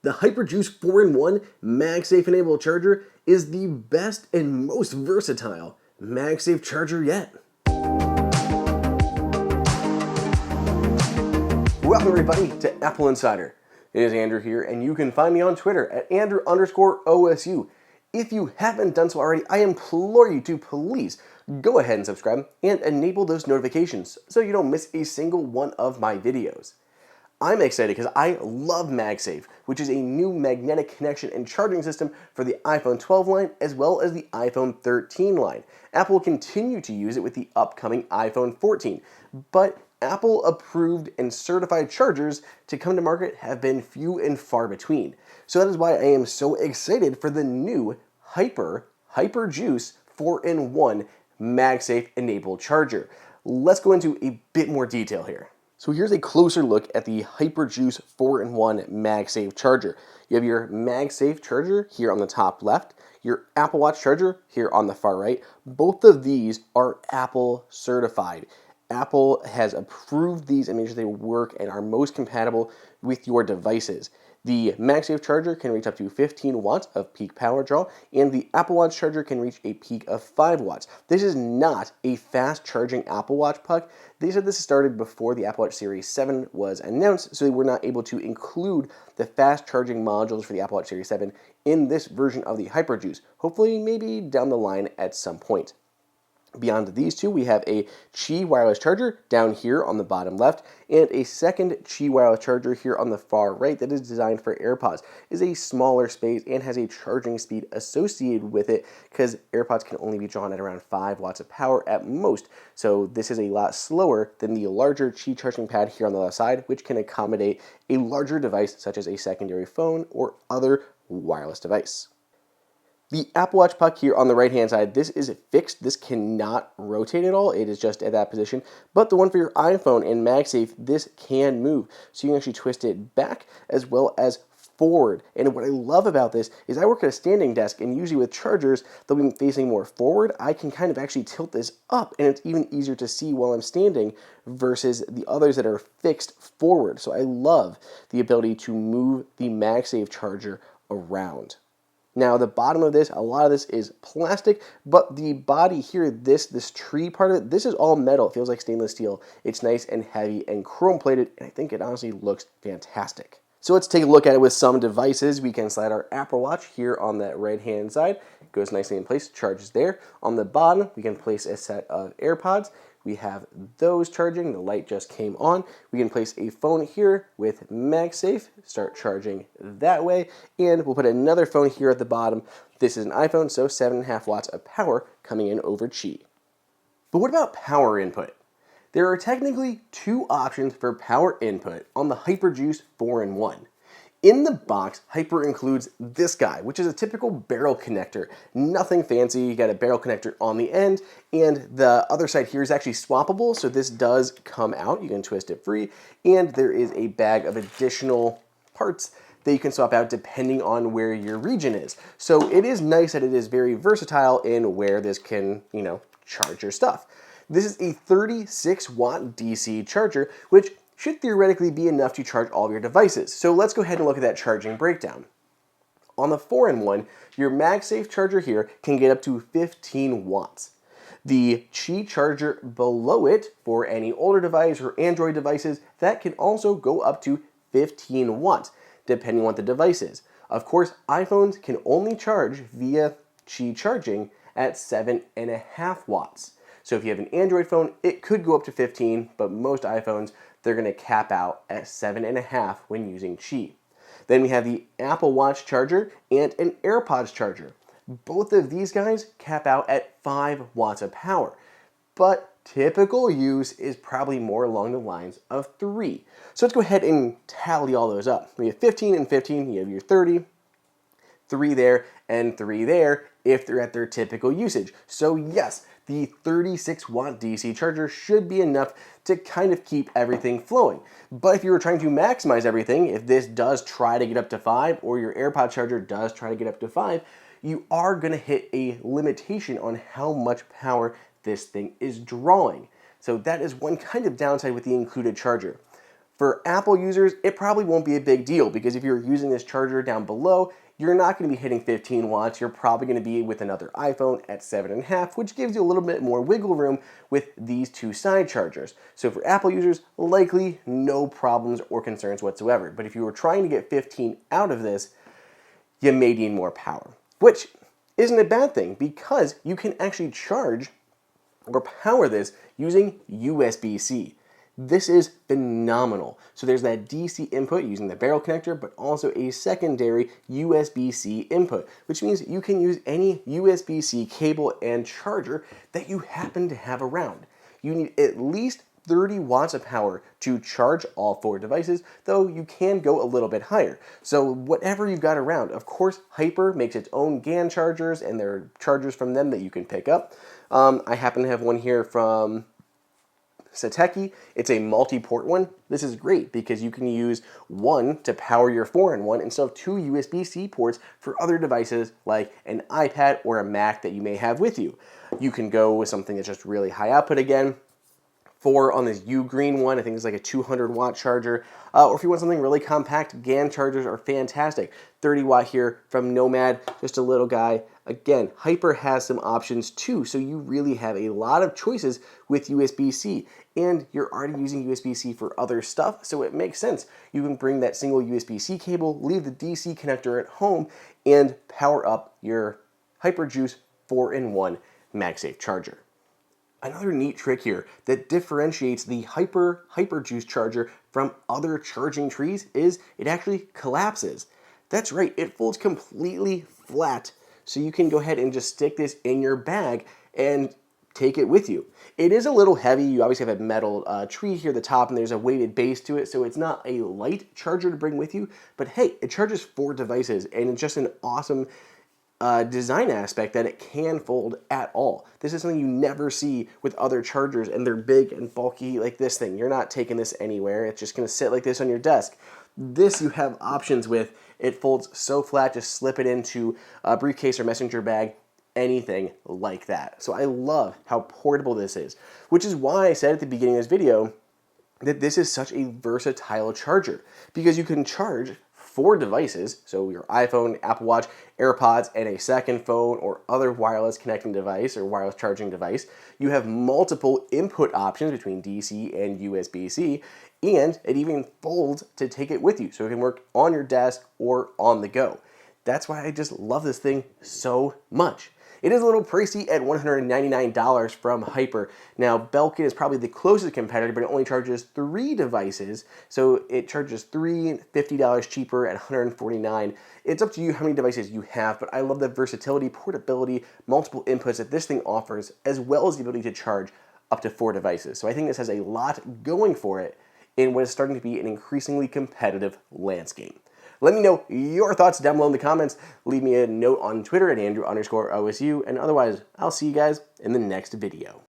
The HyperJuice 4-in-1 MagSafe enabled charger is the best and most versatile MagSafe charger yet. Welcome everybody to Apple Insider. It is Andrew here, and you can find me on Twitter at Andrew_OSU. If you haven't done so already, I implore you to please go ahead and subscribe and enable those notifications so you don't miss a single one of my videos. I'm excited because I love MagSafe, which is a new magnetic connection and charging system for the iPhone 12 line as well as the iPhone 13 line. Apple will continue to use it with the upcoming iPhone 14, but Apple approved and certified chargers to come to market have been few and far between. So that is why I am so excited for the new HyperJuice 4-in-1 MagSafe enabled charger. Let's go into a bit more detail here. So here's a closer look at the HyperJuice 4-in-1 MagSafe charger. You have your MagSafe charger here on the top left, your Apple Watch charger here on the far right. Both of these are Apple certified. Apple has approved these and made sure they work and are most compatible with your devices. The MagSafe charger can reach up to 15 watts of peak power draw, and the Apple Watch charger can reach a peak of 5 watts. This is not a fast charging Apple Watch puck. They said this started before the Apple Watch Series 7 was announced, so they were not able to include the fast charging modules for the Apple Watch Series 7 in this version of the HyperJuice. Hopefully, maybe down the line at some point. Beyond these two, we have a Qi wireless charger down here on the bottom left, and a second Qi wireless charger here on the far right that is designed for AirPods. It is a smaller space and has a charging speed associated with it because AirPods can only be drawn at around 5 watts of power at most. So this is a lot slower than the larger Qi charging pad here on the left side, which can accommodate a larger device such as a secondary phone or other wireless device. The Apple Watch puck here on the right-hand side, this is fixed. This cannot rotate at all. It is just at that position. But the one for your iPhone and MagSafe, this can move. So you can actually twist it back as well as forward. And what I love about this is I work at a standing desk, and usually with chargers, they'll be facing more forward. I can kind of actually tilt this up, and it's even easier to see while I'm standing versus the others that are fixed forward. So I love the ability to move the MagSafe charger around. Now the bottom of this, a lot of this is plastic, but the body here, this tree part of it, this is all metal. It feels like stainless steel. It's nice and heavy and chrome plated, and I think it honestly looks fantastic. So let's take a look at it with some devices. We can slide our Apple Watch here on that right-hand side. It goes nicely in place, charges there. On the bottom, we can place a set of AirPods. We have those charging, the light just came on. We can place a phone here with MagSafe, start charging that way, and we'll put another phone here at the bottom. This is an iPhone, so 7.5 watts of power coming in over Qi. But what about power input? There are technically two options for power input on the HyperJuice 4-in-1. In the box, Hyper includes this guy, which is a typical barrel connector. Nothing fancy, you got a barrel connector on the end, and the other side here is actually swappable, so this does come out. You can twist it free, and there is a bag of additional parts that you can swap out depending on where your region is. So it is nice that it is very versatile in where this can, charge your stuff. This is a 36-watt DC charger, which should theoretically be enough to charge all of your devices. So let's go ahead and look at that charging breakdown. On the 4-in-1, your MagSafe charger here can get up to 15 watts. The Qi charger below it, for any older device or Android devices, that can also go up to 15 watts, depending on what the device is. Of course, iPhones can only charge via Qi charging at 7.5 watts. So if you have an Android phone, it could go up to 15, but most iPhones, they're going to cap out at 7.5 when using Qi. Then we have the Apple Watch charger and an AirPods charger. Both of these guys cap out at 5 watts of power, but typical use is probably more along the lines of 3. So let's go ahead and tally all those up. We have 15 and 15, you have your 30, 3 there, and 3 there if they're at their typical usage. So yes, the 36-watt DC charger should be enough to kind of keep everything flowing. But if you were trying to maximize everything, if this does try to get up to 5, or your AirPod charger does try to get up to 5, you are going to hit a limitation on how much power this thing is drawing. So that is one kind of downside with the included charger. For Apple users, it probably won't be a big deal because if you're using this charger down below, you're not going to be hitting 15 watts. You're probably going to be with another iPhone at 7.5, which gives you a little bit more wiggle room with these two side chargers. So for Apple users, likely no problems or concerns whatsoever. But if you were trying to get 15 out of this, you may need more power, which isn't a bad thing because you can actually charge or power this using USB-C. This is phenomenal. So there's that DC input using the barrel connector, but also a secondary USB-C input, which means you can use any USB-C cable and charger that you happen to have around. You need at least 30 watts of power to charge all 4 devices, though you can go a little bit higher. So whatever you've got around, of course, Hyper makes its own GAN chargers, and there are chargers from them that you can pick up. I happen to have one here from Satechi. It's a multi-port one. This is great because you can use one to power your 4-in-1 instead of 2 USB-C ports for other devices like an iPad or a Mac that you may have with you. You can go with something that's just really high output again. 4 on this U-Green one, I think it's like a 200 watt charger. Or if you want something really compact, GAN chargers are fantastic. 30 watt here from Nomad, just a little guy. Again, Hyper has some options too, so you really have a lot of choices with USB-C. And you're already using USB-C for other stuff, so it makes sense. You can bring that single USB-C cable, leave the DC connector at home, and power up your HyperJuice 4-in-1 MagSafe charger. Another neat trick here that differentiates the HyperJuice charger from other charging trees is it actually collapses. That's right, it folds completely flat, so you can go ahead and just stick this in your bag and take it with you. It is a little heavy. You obviously have a metal tree here at the top, and there's a weighted base to it, so it's not a light charger to bring with you, but hey, it charges 4 devices, and it's just an awesome design aspect that it can fold at all. This is something you never see with other chargers, and they're big and bulky like this thing. You're not taking this anywhere. It's just going to sit like this on your desk. This you have options with. It folds so flat, just slip it into a briefcase or messenger bag, anything like that. So I love how portable this is, which is why I said at the beginning of this video that this is such a versatile charger, because you can charge 4 devices, so your iPhone, Apple Watch, AirPods, and a second phone or other wireless connecting device or wireless charging device. You have multiple input options between DC and USB-C, and it even folds to take it with you, so it can work on your desk or on the go. That's why I just love this thing so much. It is a little pricey at $199 from Hyper. Now, Belkin is probably the closest competitor, but it only charges 3 devices. So it charges $50 cheaper at $149. It's up to you how many devices you have, but I love the versatility, portability, multiple inputs that this thing offers, as well as the ability to charge up to 4 devices. So I think this has a lot going for it in what is starting to be an increasingly competitive landscape. Let me know your thoughts down below in the comments. Leave me a note on Twitter at Andrew_OSU. And otherwise, I'll see you guys in the next video.